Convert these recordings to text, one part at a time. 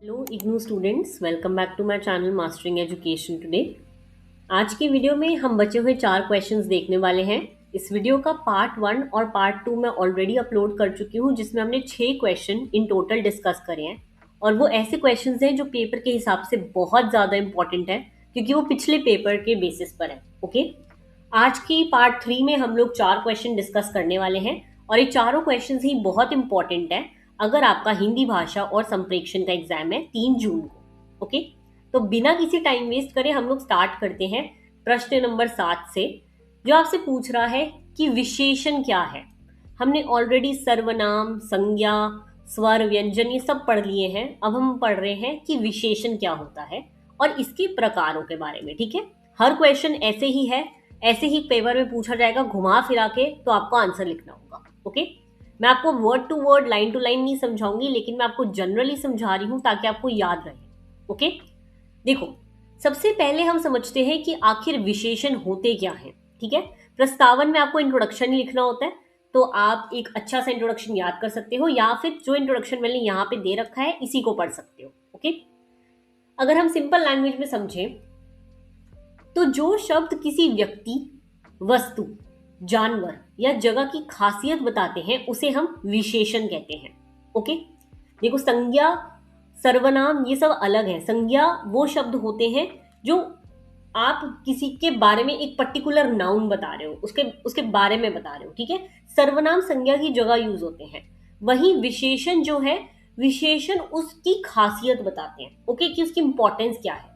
Hello IGNOU students, welcome back to my channel mastering education today. आज की video में हम बचे हुए 4 क्वेश्चंस देखने वाले हैं। इस वीडियो का पार्ट 1 और पार्ट 2 मैं ऑलरेडी अपलोड कर चुकी हूँ, जिसमें हमने 6 क्वेश्चन इन टोटल डिस्कस करे हैं। और वो ऐसे क्वेश्चंस हैं जो पेपर के हिसाब से बहुत ज़्यादा इंपॉर्टेंट है, क्योंकि वो पिछले पेपर के बेसिस पर है। ओके, आज की पार्ट 3 में हम लोग 4 क्वेश्चन डिस्कस करने वाले हैं और ये चारों क्वेश्चंस ही बहुत इंपॉर्टेंट है अगर आपका हिंदी भाषा और संप्रेक्षण का एग्जाम है 3 जून को। ओके, तो बिना किसी टाइम वेस्ट करे हम लोग स्टार्ट करते हैं प्रश्न नंबर 7 से, जो आपसे पूछ रहा है कि विशेषण क्या है। हमने ऑलरेडी सर्वनाम, संज्ञा, स्वर, व्यंजन ये सब पढ़ लिए हैं। अब हम पढ़ रहे हैं कि विशेषण क्या होता है और इसके प्रकारों के बारे में। ठीक है, हर क्वेश्चन ऐसे ही है, ऐसे ही पेपर में पूछा जाएगा घुमा फिरा के, तो आपको आंसर लिखना होगा। ओके, मैं आपको word to word, line to line नहीं समझाऊंगी, लेकिन मैं आपको जनरली समझा रही हूं ताकि आपको याद रहे। ओके, देखो, सबसे पहले हम समझते हैं कि आखिर विशेषण होते क्या हैं। ठीक है, प्रस्तावन में आपको इंट्रोडक्शन ही लिखना होता है, तो आप एक अच्छा सा इंट्रोडक्शन याद कर सकते हो, या फिर जो इंट्रोडक्शन मैंने यहाँ पे दे रखा है इसी को पढ़ सकते हो। ओके, अगर हम सिंपल लैंग्वेज में समझें तो जो शब्द किसी व्यक्ति, वस्तु, जानवर या जगह की खासियत बताते हैं उसे हम विशेषण कहते हैं। ओके, देखो, संज्ञा, सर्वनाम ये सब अलग है। संज्ञा वो शब्द होते हैं जो आप किसी के बारे में एक पर्टिकुलर नाउन बता रहे हो, उसके बारे में बता रहे हो। ठीक है, सर्वनाम संज्ञा की जगह यूज होते हैं। वहीं विशेषण जो है, विशेषण उसकी खासियत बताते हैं। ओके, कि उसकी इंपॉर्टेंस क्या है।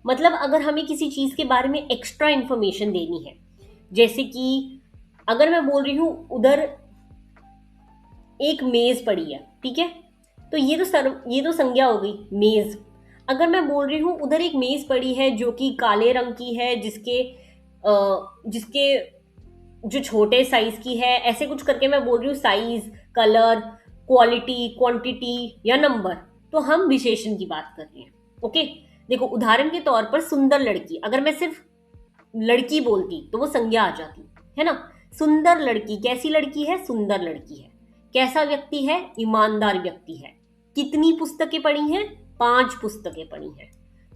मतलब अगर हमें किसी चीज के बारे में एक्स्ट्रा इंफॉर्मेशन देनी है, जैसे कि अगर मैं बोल रही हूं उधर एक मेज पड़ी है, ठीक है, तो ये तो संज्ञा हो गई, मेज। अगर मैं बोल रही हूं उधर एक मेज पड़ी है जो कि काले रंग की है, जिसके जो छोटे साइज की है, ऐसे कुछ करके मैं बोल रही हूँ साइज, कलर, क्वालिटी, क्वांटिटी या नंबर, तो हम विशेषण की बात कर रहे हैं। ओके, देखो, उदाहरण के तौर पर सुंदर लड़की, अगर मैं सिर्फ लड़की बोलती तो वो संज्ञा आ जाती है ना। सुंदर लड़की, कैसी लड़की है? सुंदर लड़की है। कैसा व्यक्ति है? ईमानदार व्यक्ति है। कितनी पुस्तकें पढ़ी हैं? 5 पुस्तकें पढ़ी हैं।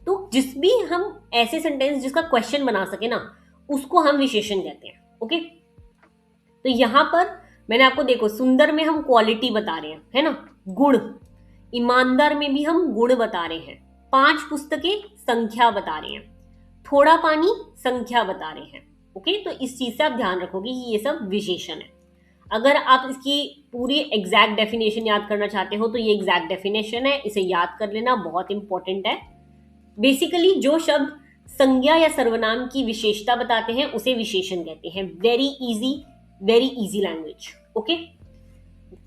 तो जिस भी हम ऐसे सेंटेंस जिसका क्वेश्चन बना सके ना, उसको हम विशेषण कहते हैं। ओके, तो यहां पर मैंने आपको, देखो, सुंदर में हम क्वालिटी बता रहे हैं, है ना, गुण। ईमानदार में भी हम गुण बता रहे हैं। 5 पुस्तकें संख्या बता रहे हैं। थोड़ा पानी संख्या बता रहे हैं। ओके, तो इस चीज से आप ध्यान रखोगे कि ये सब विशेषण है। अगर आप इसकी पूरी एग्जैक्ट डेफिनेशन याद करना चाहते हो तो ये एग्जैक्ट डेफिनेशन है, इसे याद कर लेना, बहुत इंपॉर्टेंट है। बेसिकली जो शब्द संज्ञा या सर्वनाम की विशेषता बताते हैं उसे विशेषण कहते हैं। Very easy language. ओके,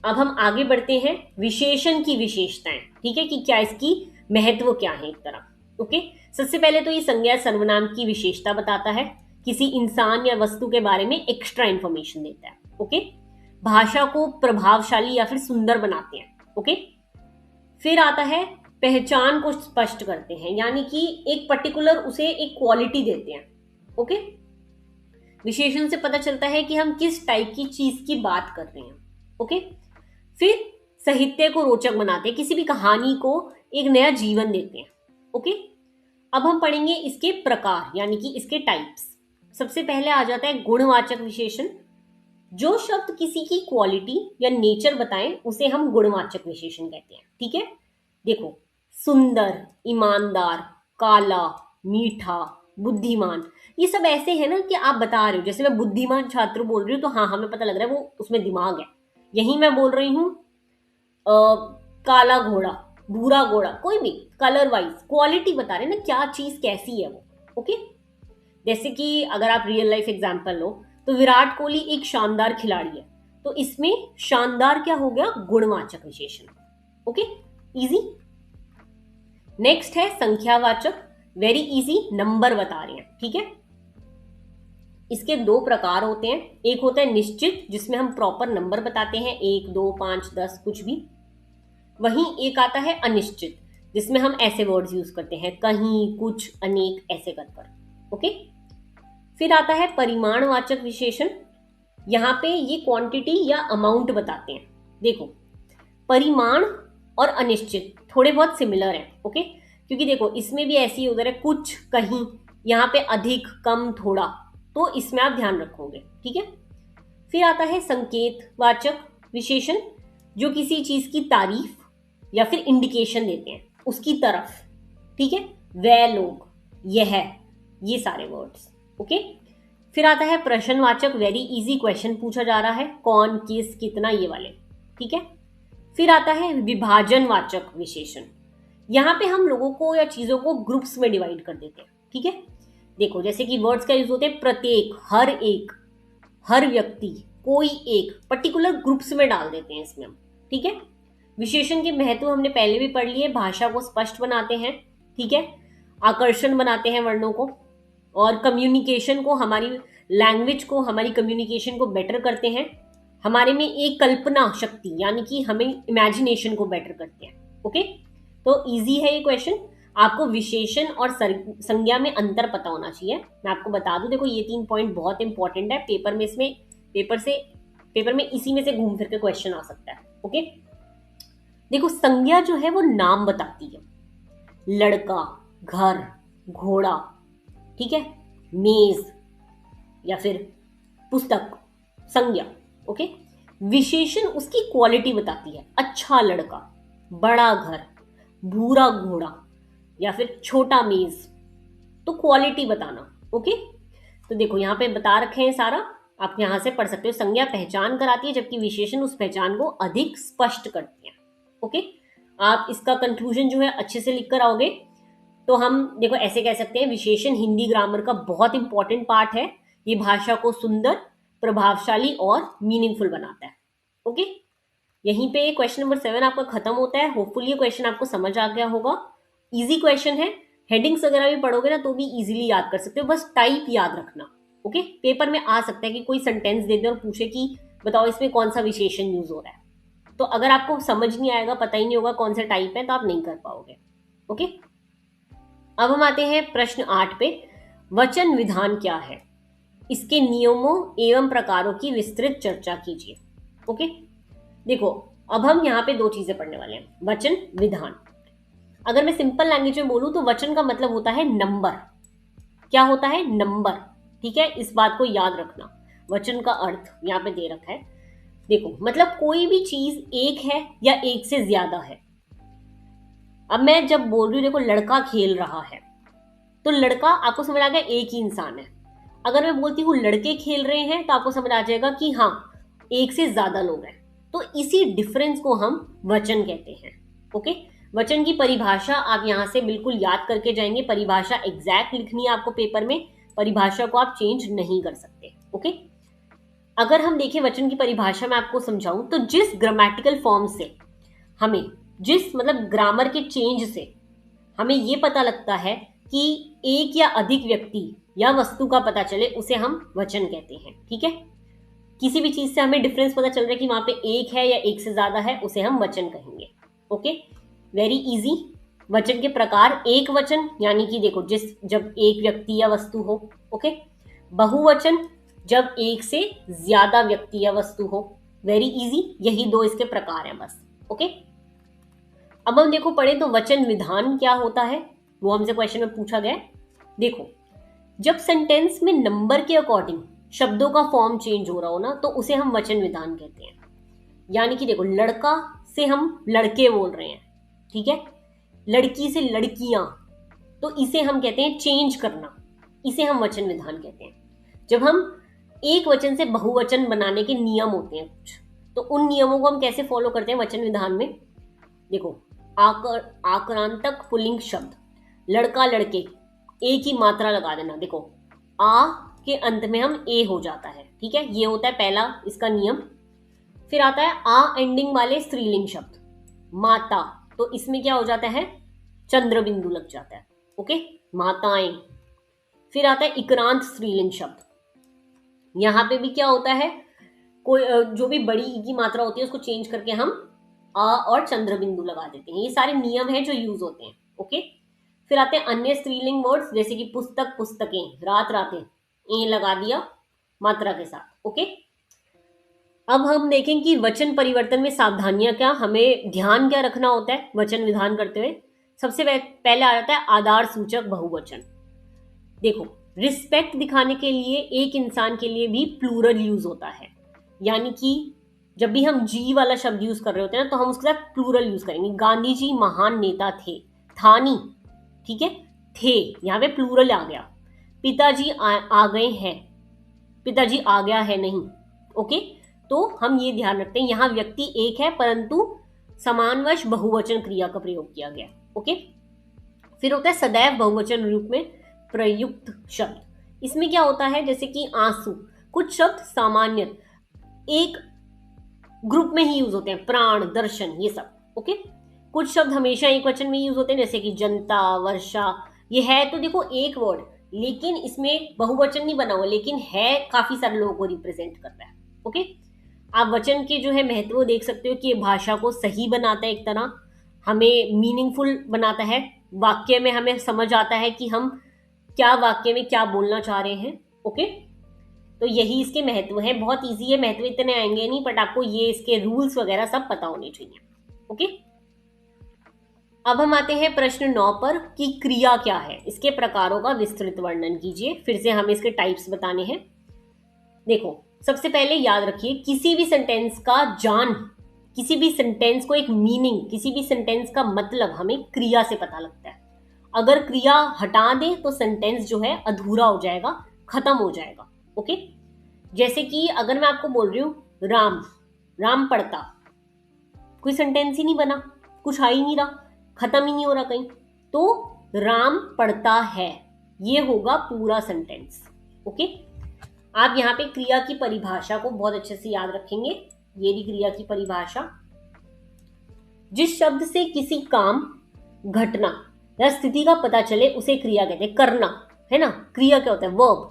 अब हम आगे बढ़ते हैं, विशेषण की विशेषताएं। ठीक है, कि क्या इसकी महत्व क्या है एक तरह। ओके, सबसे पहले तो ये संज्ञा सर्वनाम की विशेषता बताता है, किसी इंसान या वस्तु के बारे में एक्स्ट्रा इंफॉर्मेशन देता है। ओके, भाषा को प्रभावशाली या फिर सुंदर बनाते हैं। ओके, फिर आता है पहचान को स्पष्ट करते हैं, यानी कि एक पर्टिकुलर उसे एक क्वालिटी देते हैं। ओके, विशेषण से पता चलता है कि हम किस टाइप की चीज की बात कर रहे हैं। ओके, फिर साहित्य को रोचक बनाते हैं, किसी भी कहानी को एक नया जीवन देते हैं। ओके, अब हम पढ़ेंगे इसके प्रकार, यानी कि इसके टाइप्स। सबसे पहले आ जाता है गुणवाचक विशेषण। जो शब्द किसी की क्वालिटी या नेचर बताएं उसे हम गुणवाचक विशेषण कहते हैं। ठीक है, देखो, सुंदर, ईमानदार, काला, मीठा, बुद्धिमान, ये सब ऐसे है ना कि आप बता रहे हो। जैसे मैं बुद्धिमान छात्र बोल रही हूँ तो हाँ, हमें पता लग रहा है वो उसमें दिमाग है। यही मैं बोल रही हूँ काला घोड़ा, भूरा घोड़ा, कोई भी कलर वाइज क्वालिटी बता रहे हैं ना, क्या चीज कैसी है वो। ओके, जैसे कि अगर आप रियल लाइफ एग्जांपल लो तो विराट कोहली एक शानदार खिलाड़ी है, तो इसमें शानदार क्या हो गया? गुणवाचक विशेषण। Okay, easy. नेक्स्ट है संख्यावाचक। वेरी इजी, नंबर बता रहे हैं। ठीक है, इसके 2 प्रकार होते हैं। एक होता है निश्चित, जिसमें हम प्रॉपर नंबर बताते हैं, 1, 2, 5, 10 कुछ भी। वहीं एक आता है अनिश्चित, जिसमें हम ऐसे वर्ड्स यूज करते हैं, कहीं, कुछ, अनेक, ऐसे कर। ओके, फिर आता है परिमाणवाचक विशेषण। यहाँ पे ये क्वांटिटी या अमाउंट बताते हैं। देखो, परिमाण और अनिश्चित थोड़े बहुत सिमिलर हैं। ओके, क्योंकि देखो इसमें भी ऐसी उधर है, कुछ, कहीं, यहाँ पे अधिक, कम, थोड़ा, तो इसमें आप ध्यान रखोगे। ठीक है, फिर आता है संकेत वाचक विशेषण, जो किसी चीज की तारीफ या फिर इंडिकेशन देते हैं उसकी तरफ। ठीक है, वह लोग, यह, ये सारे वर्ड्स। ओके, फिर आता है प्रश्नवाचक, वेरी इजी क्वेश्चन पूछा जा रहा है, कौन, किस, कितना, ये वाले। ठीक है, फिर आता है विभाजन वाचक विशेषण, यहां पे हम लोगों को या चीजों को ग्रुप्स में डिवाइड कर देते हैं। ठीक है, देखो जैसे कि वर्ड्स का यूज होते हैं प्रत्येक, हर एक, हर व्यक्ति, कोई एक, पर्टिकुलर ग्रुप्स में डाल देते हैं इसमें हम। ठीक है, विशेषण के महत्व हमने पहले भी पढ़ लिए, भाषा को स्पष्ट बनाते हैं। ठीक है, आकर्षण बनाते हैं वर्णों को, और कम्युनिकेशन को, हमारी लैंग्वेज को, हमारी कम्युनिकेशन को बेटर करते हैं, हमारे में एक कल्पना शक्ति यानी कि हमें इमेजिनेशन को बेटर करते हैं। ओके, तो इजी है ये क्वेश्चन। आपको विशेषण और संज्ञा में अंतर पता होना चाहिए। मैं आपको बता दूं, देखो ये 3 पॉइंट बहुत इंपॉर्टेंट है पेपर में, इसमें पेपर में इसी में से घूम फिर के क्वेश्चन आ सकता है। ओके, देखो संज्ञा जो है वो नाम बताती है, लड़का, घर, घोड़ा, ठीक है, मेज या फिर पुस्तक, संज्ञा। ओके, विशेषण उसकी क्वालिटी बताती है, अच्छा लड़का, बड़ा घर, भूरा घोड़ा या फिर छोटा मेज, तो क्वालिटी बताना। ओके, तो देखो यहाँ पे बता रखे हैं सारा, आप यहां से पढ़ सकते हो। संज्ञा पहचान कराती है जबकि विशेषण उस पहचान को अधिक स्पष्ट करती है। ओके, आप इसका कंक्लूजन जो है अच्छे से लिख कर आओगे तो हम देखो ऐसे कह सकते हैं, विशेषण हिंदी ग्रामर का बहुत इंपॉर्टेंट पार्ट है। ये भाषा को सुंदर, प्रभावशाली और मीनिंगफुल बनाता है। ओके, यहीं पे क्वेश्चन नंबर 7 आपका खत्म होता है। होपफुली ये क्वेश्चन आपको समझ आ गया होगा। इजी क्वेश्चन है, हेडिंग्स वगैरह भी पढ़ोगे ना तो भी इजीली याद कर सकते हो, बस टाइप याद रखना। ओके, पेपर में आ सकता है कि कोई सेंटेंस दे दे और पूछे कि बताओ इसमें कौन सा विशेषण यूज हो रहा है, तो अगर आपको समझ नहीं आएगा, पता ही नहीं होगा कौन सा टाइप है, तो आप नहीं कर पाओगे। ओके, अब हम आते हैं प्रश्न 8 पे। वचन विधान क्या है, इसके नियमों एवं प्रकारों की विस्तृत चर्चा कीजिए। ओके, देखो अब हम यहाँ पे 2 चीजें पढ़ने वाले हैं, वचन, विधान। अगर मैं सिंपल लैंग्वेज में बोलूं तो वचन का मतलब होता है नंबर। क्या होता है? नंबर। ठीक है, इस बात को याद रखना। वचन का अर्थ यहाँ पे दे रखा है, देखो मतलब कोई भी चीज एक है या एक से ज्यादा है। अब मैं जब बोल रही हूँ, देखो लड़का खेल रहा है, तो लड़का आपको समझ आ गया एक ही इंसान है। अगर मैं बोलती हूँ लड़के खेल रहे हैं तो आपको समझ आ जाएगा कि हाँ एक से ज्यादा लोग हैं। तो इसी डिफरेंस को हम वचन कहते हैं। ओके, वचन की परिभाषा आप यहां से बिल्कुल याद करके जाएंगे। परिभाषा एग्जैक्ट लिखनी है आपको पेपर में, परिभाषा को आप चेंज नहीं कर सकते। ओके, अगर हम देखें वचन की परिभाषा में आपको समझाऊं तो जिस ग्रामेटिकल फॉर्म से हमें, जिस मतलब ग्रामर के चेंज से हमें ये पता लगता है कि एक या अधिक व्यक्ति या वस्तु का पता चले, उसे हम वचन कहते हैं। ठीक है, किसी भी चीज से हमें डिफरेंस पता चल रहा है कि वहां पे एक है या एक से ज्यादा है, उसे हम वचन कहेंगे। Okay, very easy. वचन के प्रकार, एक वचन यानी कि देखो जब एक व्यक्ति या वस्तु हो। ओके, बहुवचन जब एक से ज्यादा व्यक्ति या वस्तु हो। वेरी इजी, यही 2 इसके प्रकार हैं बस। ओके, अब हम देखो पढ़े तो वचन विधान क्या होता है, वो हमसे क्वेश्चन में पूछा गया। देखो जब सेंटेंस में नंबर के अकॉर्डिंग शब्दों का फॉर्म चेंज हो रहा हो ना, तो उसे हम वचन विधान कहते हैं। यानी कि देखो लड़का से हम लड़के बोल रहे हैं, ठीक है, लड़की से लड़कियां, तो इसे हम कहते हैं चेंज करना, इसे हम वचन विधान कहते हैं। जब हम एक वचन से बहुवचन बनाने के नियम होते हैं कुछ, तो उन नियमों को हम कैसे फॉलो करते हैं वचन विधान में। देखो आक्रांतक पुल्लिंग शब्द, लड़का लड़के, एक ही मात्रा लगा देना। देखो आ के अंत में हम ए हो जाता है। ठीक है, ये होता है पहला इसका नियम। फिर आता है आ एंडिंग वाले स्त्रीलिंग शब्द, माता, तो इसमें क्या हो जाता है, चंद्र बिंदु लग जाता है। ओके, माताएं। फिर आता है इक्रांत स्त्रीलिंग शब्द, यहां पे भी क्या होता है, कोई जो भी बड़ी ई की मात्रा होती है उसको चेंज करके हम आ और चंद्र बिंदु लगा देते हैं। ये सारे नियम हैं जो यूज होते हैं। ओके, फिर आते हैं अन्य स्त्रीलिंग वर्ड्स, जैसे कि पुस्तक पुस्तकें, रात रातें, ए लगा दिया मात्रा के साथ। ओके, अब हम देखें कि वचन परिवर्तन में सावधानियां क्या, हमें ध्यान क्या रखना होता है वचन विधान करते हुए। सबसे पहले आ जाता है आधार सूचक बहुवचन। देखो, रिस्पेक्ट दिखाने के लिए एक इंसान के लिए भी प्लूरल यूज होता है, यानी कि जब भी हम जी वाला शब्द यूज कर रहे होते हैं ना, तो हम उसके साथ प्लूरल यूज करेंगे। गांधी जी महान नेता थे, था नहीं, ठीक है, थे, यहाँ पे प्लूरल आ गया। पिताजी आ गए हैं, पिताजी आ गया है नहीं। ओके, तो हम ये ध्यान रखते हैं, यहाँ व्यक्ति एक है परंतु समानवश बहुवचन क्रिया का प्रयोग किया गया। ओके, फिर होता है सदैव बहुवचन रूप में प्रयुक्त शब्द। इसमें क्या होता है, जैसे कि आंसू, कुछ शब्द सामान्य एक ग्रुप में ही यूज होते हैं, प्राण, दर्शन, ये सब। ओके, कुछ शब्द हमेशा एक वचन में यूज होते हैं, जैसे कि जनता, वर्षा। ये है तो देखो एक वर्ड, लेकिन इसमें बहुवचन नहीं बना हुआ, लेकिन है काफी सारे लोगों को रिप्रेजेंट कर रहा है। ओके, आप वचन के जो है महत्व देख सकते हो कि ये भाषा को सही बनाता है, एक तरह हमें मीनिंगफुल बनाता है, वाक्य में हमें समझ आता है कि हम क्या वाक्य में क्या बोलना चाह रहे हैं। ओके, तो यही इसके महत्व है। बहुत इजी है, महत्व इतने आएंगे नहीं, बट आपको ये इसके रूल्स वगैरह सब पता होने चाहिए। ओके, अब हम आते हैं प्रश्न 9 पर कि क्रिया क्या है, इसके प्रकारों का विस्तृत वर्णन कीजिए। फिर से हमें इसके टाइप्स बताने हैं। देखो, सबसे पहले याद रखिए, किसी भी सेंटेंस का किसी भी सेंटेंस को एक मीनिंग, किसी भी सेंटेंस का मतलब हमें क्रिया से पता लगता है। अगर क्रिया हटा दे तो सेंटेंस जो है अधूरा हो जाएगा, खत्म हो जाएगा। ओके, जैसे कि अगर मैं आपको बोल रही हूं राम, राम पढ़ता, कोई सेंटेंस ही नहीं बना, कुछ आ ही नहीं रहा, खत्म ही नहीं हो रहा कहीं, तो राम पढ़ता है, ये होगा पूरा सेंटेंस। ओके, आप यहाँ पे क्रिया की परिभाषा को बहुत अच्छे से याद रखेंगे। ये भी क्रिया की परिभाषा, जिस शब्द से किसी काम, घटना या स्थिति का पता चले उसे क्रिया कहते हैं। करना है ना, क्रिया क्या होता है, वर्ब।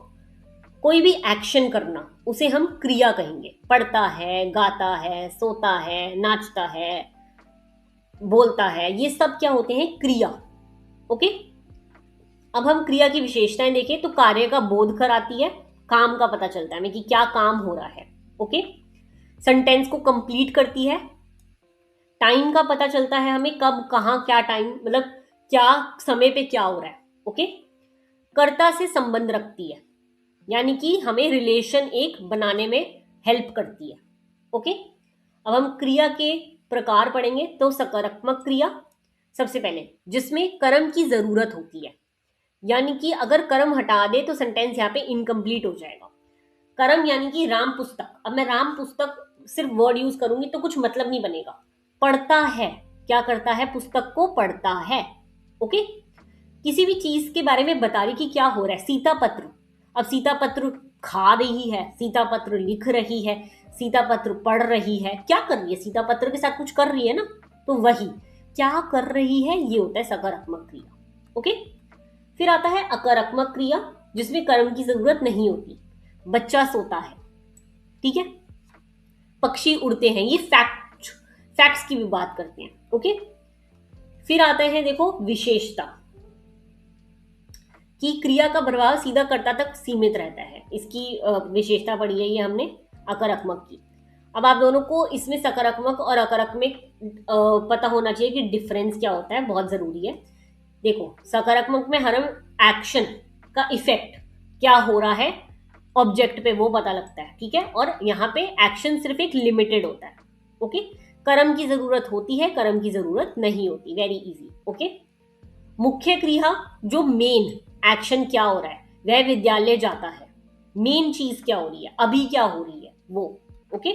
कोई भी एक्शन करना उसे हम क्रिया कहेंगे। पढ़ता है, गाता है, सोता है, नाचता है, बोलता है, ये सब क्या होते हैं, क्रिया। ओके, अब हम क्रिया की विशेषताएं देखें तो कार्य का बोध कराती है, काम का पता चलता है हमें कि क्या काम हो रहा है। ओके, सेंटेंस को कंप्लीट करती है, टाइम का पता चलता है हमें, कब कहाँ क्या टाइम, मतलब क्या समय पे क्या हो रहा है। ओके, कर्ता से संबंध रखती है, यानी कि हमें रिलेशन एक बनाने में हेल्प करती है। ओके, अब हम क्रिया के प्रकार पढ़ेंगे। तो सकारात्मक क्रिया सबसे पहले, जिसमें कर्म की जरूरत होती है, यानी कि अगर कर्म हटा दे तो सेंटेंस यहाँ पे इनकम्प्लीट हो जाएगा। कर्म यानी कि राम पुस्तक, अब मैं राम पुस्तक सिर्फ वर्ड यूज करूंगी तो कुछ मतलब नहीं बनेगा। पढ़ता है, क्या करता है, पुस्तक को पढ़ता है। ओके, किसी भी चीज के बारे में बता रही कि क्या हो रहा है, सीता पत्र, अब सीता पत्र खा रही है, सीता पत्र लिख रही है, सीता पत्र पढ़ रही है, क्या कर रही है, सीता पत्र के साथ कुछ कर रही है ना, तो वही क्या कर रही है, ये होता है सकारात्मक क्रिया। ओके, फिर आता है अकारात्मक क्रिया, जिसमें कर्म की जरूरत नहीं होती। बच्चा सोता है, ठीक है, पक्षी उड़ते हैं, ये फैक्ट्स की भी बात करते हैं। ओके, फिर आते हैं देखो विशेषता, कि क्रिया का प्रभाव सीधा कर्ता तक सीमित रहता है। इसकी विशेषता पढ़ी है ये हमने अकारात्मक की। अब आप दोनों को इसमें सकारात्मक और अकारात्मक पता होना चाहिए कि डिफरेंस क्या होता है, बहुत जरूरी है। देखो, सकारात्मक में हर एक्शन का इफेक्ट क्या हो रहा है ऑब्जेक्ट पे, वो पता लगता है, ठीक है, और यहाँ पे एक्शन सिर्फ एक लिमिटेड होता है। ओके, कर्म की जरूरत होती है, कर्म की जरूरत नहीं होती, वेरी इजी। ओके, मुख्य क्रिया, जो मेन एक्शन क्या हो रहा है, वह विद्यालय जाता है, मेन चीज क्या हो रही है, अभी क्या हो रही है वो। ओके,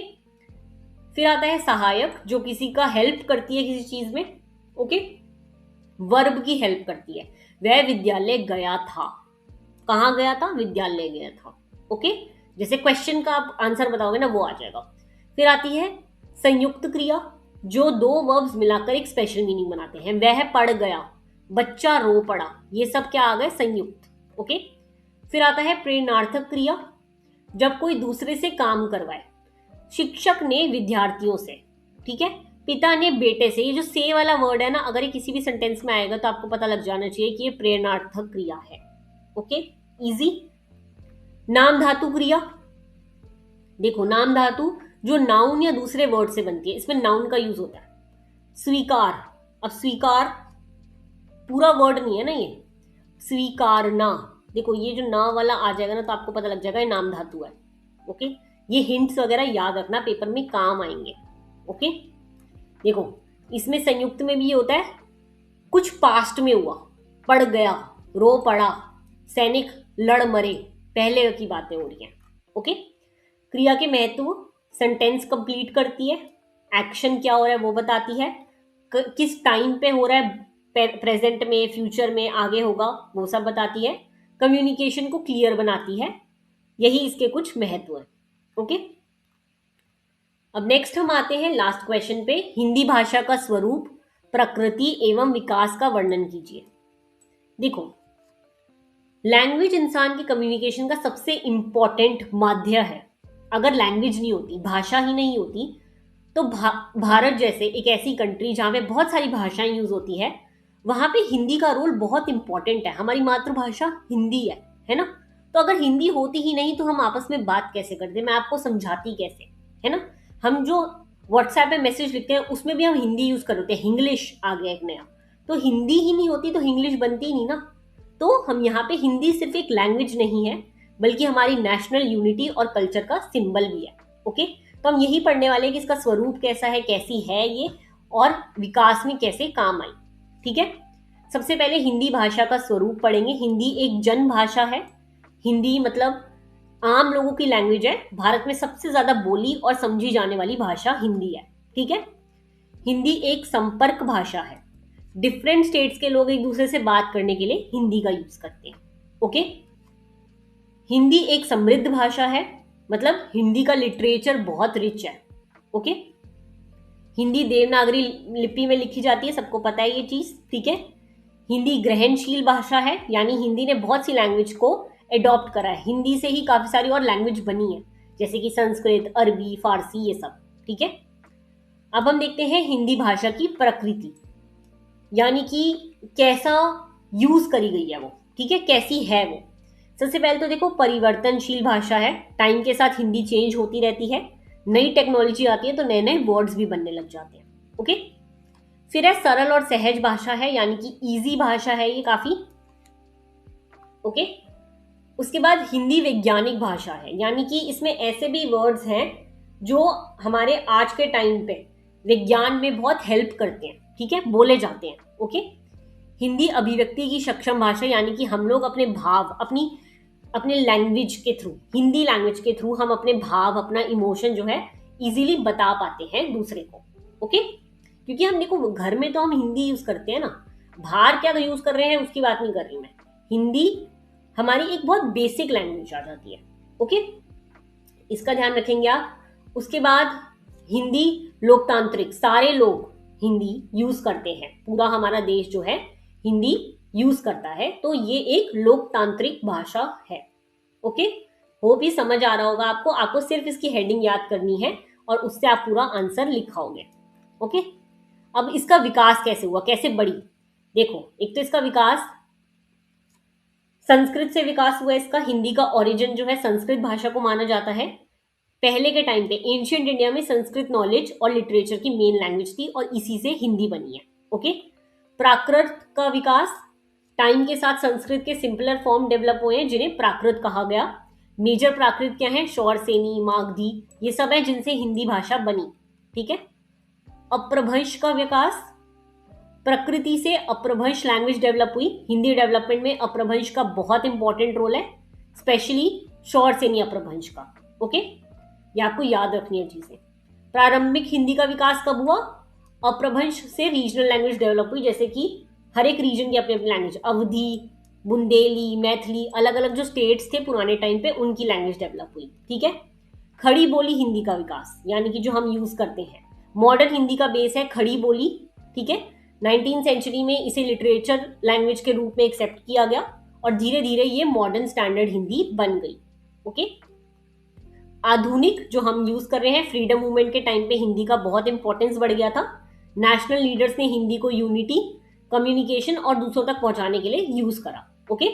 फिर आता है सहायक, जो किसी का हेल्प करती है किसी चीज में। ओके, वर्ब की हेल्प करती है, वह विद्यालय गया था, कहां गया था, विद्यालय गया था। ओके, जैसे क्वेश्चन का आप आंसर बताओगे ना, वो आ जाएगा। फिर आती है संयुक्त क्रिया, जो दो वर्ब्स मिलाकर एक स्पेशल मीनिंग बनाते हैं। वह पढ़ गया, बच्चा रो पड़ा, ये सब क्या आ गए, संयुक्त। ओके, फिर आता है प्रेरणार्थक क्रिया, जब कोई दूसरे से काम करवाए, शिक्षक ने विद्यार्थियों से, ठीक है, पिता ने बेटे से। ये जो से वाला वर्ड है ना, अगर ये किसी भी सेंटेंस में आएगा तो आपको पता लग जाना चाहिए कि ये प्रेरणार्थक क्रिया है। Okay, easy. नाम धातु क्रिया, देखो नाम धातु जो नाउन या दूसरे वर्ड से बनती है, इसमें नाउन का यूज होता है। स्वीकार, अब स्वीकार पूरा वर्ड नहीं है ना ये, स्वीकारना, देखो ये जो ना वाला आ जाएगा ना तो आपको पता लग जाएगा ये नाम धातु है। ओके, ये हिंट्स वगैरह याद रखना, पेपर में काम आएंगे। ओके, देखो इसमें संयुक्त में भी ये होता है, कुछ पास्ट में हुआ, पड़ गया, रो पड़ा, सैनिक लड़ मरे, पहले की बातें हो रही हैं। ओके, क्रिया के महत्व, सेंटेंस कंप्लीट करती है, एक्शन क्या हो रहा है वो बताती है, किस टाइम पे हो रहा है, प्रेजेंट में, फ्यूचर में, आगे होगा, वो सब बताती है, कम्युनिकेशन को क्लियर बनाती है। यही इसके कुछ महत्व है। ओके, अब नेक्स्ट हम आते हैं लास्ट क्वेश्चन पे, हिंदी भाषा का स्वरूप, प्रकृति एवं विकास का वर्णन कीजिए। देखो, लैंग्वेज इंसान के कम्युनिकेशन का सबसे इंपॉर्टेंट माध्यम है। अगर लैंग्वेज नहीं होती, भाषा ही नहीं होती, तो भारत जैसे एक ऐसी कंट्री जहां पे बहुत सारी भाषाएं यूज होती है, वहां पे हिंदी का रोल बहुत इंपॉर्टेंट है। हमारी मातृभाषा हिंदी है ना? तो अगर हिंदी होती ही नहीं तो हम आपस में बात कैसे करते, मैं आपको समझाती कैसे, है ना? हम जो व्हाट्सएप पे मैसेज लिखते हैं उसमें भी हम हिंदी यूज करते हैं, इंग्लिश आ गया एक नया, तो हिंदी ही नहीं होती तो इंग्लिश बनती ही नहीं ना। तो हम यहाँ पे हिंदी सिर्फ एक लैंग्वेज नहीं है, बल्कि हमारी नेशनल यूनिटी और कल्चर का सिंबल भी है। ओके, तो हम यही पढ़ने वाले हैं कि इसका स्वरूप कैसा है, कैसी है ये, और विकास में कैसे काम आई। ठीक है, सबसे पहले हिंदी भाषा का स्वरूप पढ़ेंगे। हिंदी एक जन भाषा है। हिंदी मतलब आम लोगों की लैंग्वेज है। भारत में सबसे ज्यादा बोली और समझी जाने वाली भाषा हिंदी है। ठीक है, हिंदी एक संपर्क भाषा है। डिफरेंट स्टेट्स के लोग एक दूसरे से बात करने के लिए हिंदी का यूज करते हैं। ओके, हिंदी एक समृद्ध भाषा है, मतलब हिंदी का लिटरेचर बहुत रिच है। ओके, हिंदी देवनागरी लिपि में लिखी जाती है, सबको पता है ये चीज। ठीक है, हिंदी ग्रहणशील भाषा है, यानी हिंदी ने बहुत सी लैंग्वेज को एडॉप्ट करा है। हिंदी से ही काफी सारी और लैंग्वेज बनी है, जैसे कि संस्कृत, अरबी, फारसी, ये सब। ठीक है, अब हम देखते हैं हिंदी भाषा की प्रकृति, यानी कि कैसा यूज करी गई है वो। ठीक है, कैसी है वो। सबसे पहले तो देखो, परिवर्तनशील भाषा है। टाइम के साथ हिंदी चेंज होती रहती है, नई टेक्नोलॉजी आती है तो नए नए वर्ड्स भी बनने लग जाते हैं। ओके, फिर है सरल और सहज भाषा है, यानी कि इजी भाषा है ये काफी। ओके, उसके बाद हिंदी वैज्ञानिक भाषा है, यानी कि इसमें ऐसे भी वर्ड्स हैं जो हमारे आज के टाइम पे विज्ञान में बहुत हेल्प करते हैं। ठीक है, बोले जाते हैं। ओके, हिंदी अभिव्यक्ति की सक्षम भाषा, यानी कि हम लोग अपने भाव, अपने लैंग्वेज के थ्रू, हिंदी लैंग्वेज के थ्रू हम अपने भाव, अपना इमोशन जो है इजीली बता पाते हैं दूसरे को। ओके, क्योंकि हम देखो घर में तो हम हिंदी यूज करते हैं ना, बाहर क्या यूज कर रहे हैं उसकी बात नहीं कर रही मैं। हिंदी हमारी एक बहुत बेसिक लैंग्वेज आ जाती है। ओके, इसका ध्यान रखेंगे आप। उसके बाद हिंदी लोकतांत्रिक, सारे लोग हिंदी यूज करते हैं, पूरा हमारा देश जो है हिंदी यूज करता है, तो ये एक लोकतांत्रिक भाषा है। ओके, वो भी समझ आ रहा होगा आपको सिर्फ इसकी हेडिंग याद करनी है और उससे आप पूरा आंसर लिखाओगे। ओके, अब इसका विकास कैसे हुआ, कैसे बढ़ी। देखो, एक तो इसका विकास संस्कृत से विकास हुआ। इसका हिंदी का ओरिजिन जो है संस्कृत भाषा को माना जाता है। पहले के टाइम पे एंशिएंट इंडिया में संस्कृत नॉलेज और लिटरेचर की मेन लैंग्वेज थी और इसी से हिंदी बनी है। ओके, प्राकृत का विकास, टाइम के साथ संस्कृत के सिंपलर फॉर्म डेवलप हुए हैं जिन्हें प्राकृत कहा गया। मेजर प्राकृत क्या है, शौरसेनी, मागधी, ये सब है जिनसे हिंदी भाषा बनी। ठीक है, अप्रभंश का विकास, प्रकृति से अप्रभंश लैंग्वेज डेवलप हुई। हिंदी डेवलपमेंट में अप्रभंश का बहुत इंपॉर्टेंट रोल है, स्पेशली शौरसेनी अप्रभंश का। ओके, ये आपको याद रखनी है चीजें। प्रारंभिक हिंदी का विकास कब हुआ, अप्रभंश से रीजनल लैंग्वेज डेवलप हुई, जैसे कि हर एक रीजन की अपनी अपनी लैंग्वेज, अवधी, बुंदेली, मैथिली, अलग अलग जो स्टेट्स थे पुराने टाइम पे उनकी लैंग्वेज डेवलप हुई। ठीक है, खड़ी बोली हिंदी का विकास, यानी कि जो हम यूज करते हैं। मॉडर्न हिंदी का बेस है खड़ी बोली। ठीक है, 19वीं सेंचुरी में इसे लिटरेचर लैंग्वेज के रूप में एक्सेप्ट किया गया और धीरे धीरे ये मॉडर्न स्टैंडर्ड हिंदी बन गई। ओके, आधुनिक जो हम यूज कर रहे हैं, फ्रीडम मूवमेंट के टाइम पे हिंदी का बहुत इंपॉर्टेंस बढ़ गया था। नेशनल लीडर्स ने हिंदी को यूनिटी, कम्युनिकेशन और दूसरों तक पहुंचाने के लिए यूज करा। ओके,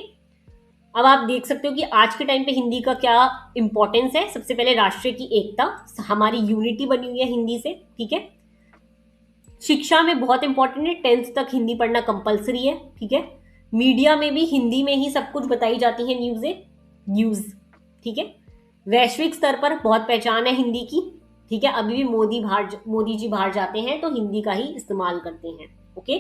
अब आप देख सकते हो कि आज के टाइम पे हिंदी का क्या इंपॉर्टेंस है। सबसे पहले राष्ट्र की एकता, हमारी यूनिटी बनी हुई है हिंदी से, ठीक है। शिक्षा में बहुत इंपॉर्टेंट है, 10th तक हिंदी पढ़ना कंपलसरी है, ठीक है। मीडिया में भी हिंदी में ही सब कुछ बताई जाती है, न्यूज, ठीक है। वैश्विक स्तर पर बहुत पहचान है हिंदी की, ठीक है। अभी भी मोदी जी बाहर जाते हैं तो हिंदी का ही इस्तेमाल करते हैं, ओके।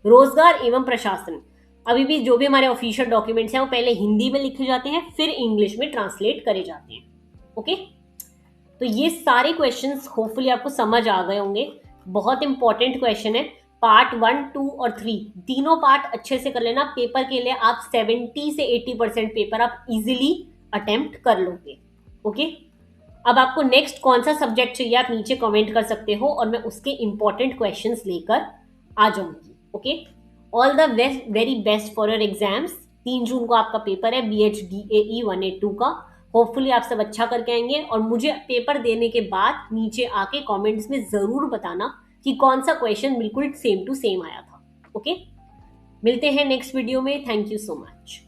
रोजगार एवं प्रशासन, अभी भी जो भी हमारे ऑफिशियल डॉक्यूमेंट्स हैं वो पहले हिंदी में लिखे जाते हैं, फिर इंग्लिश में ट्रांसलेट करे जाते हैं, ओके। तो ये सारे क्वेश्चंस होपफुली आपको समझ आ गए होंगे। बहुत इंपॉर्टेंट क्वेश्चन है। पार्ट 1, 2 और 3 तीनों पार्ट अच्छे से कर लेना। पेपर के लिए आप 70 से 80% पेपर आप इजीली अटेम्प्ट कर लोगे, ओके। अब आपको नेक्स्ट कौन सा सब्जेक्ट चाहिए आप नीचे कमेंट कर सकते हो और मैं उसके इंपॉर्टेंट क्वेश्चंस लेकर आ जाऊंगी, okay. All the very best for your exams. 3 जून को आपका पेपर है BHDAE 182 का। होपफुली आप सब अच्छा करके आएंगे और मुझे पेपर देने के बाद नीचे आके कमेंट्स में जरूर बताना कि कौन सा क्वेश्चन बिल्कुल सेम टू सेम आया था, ओके। मिलते हैं नेक्स्ट वीडियो में। Thank you so much.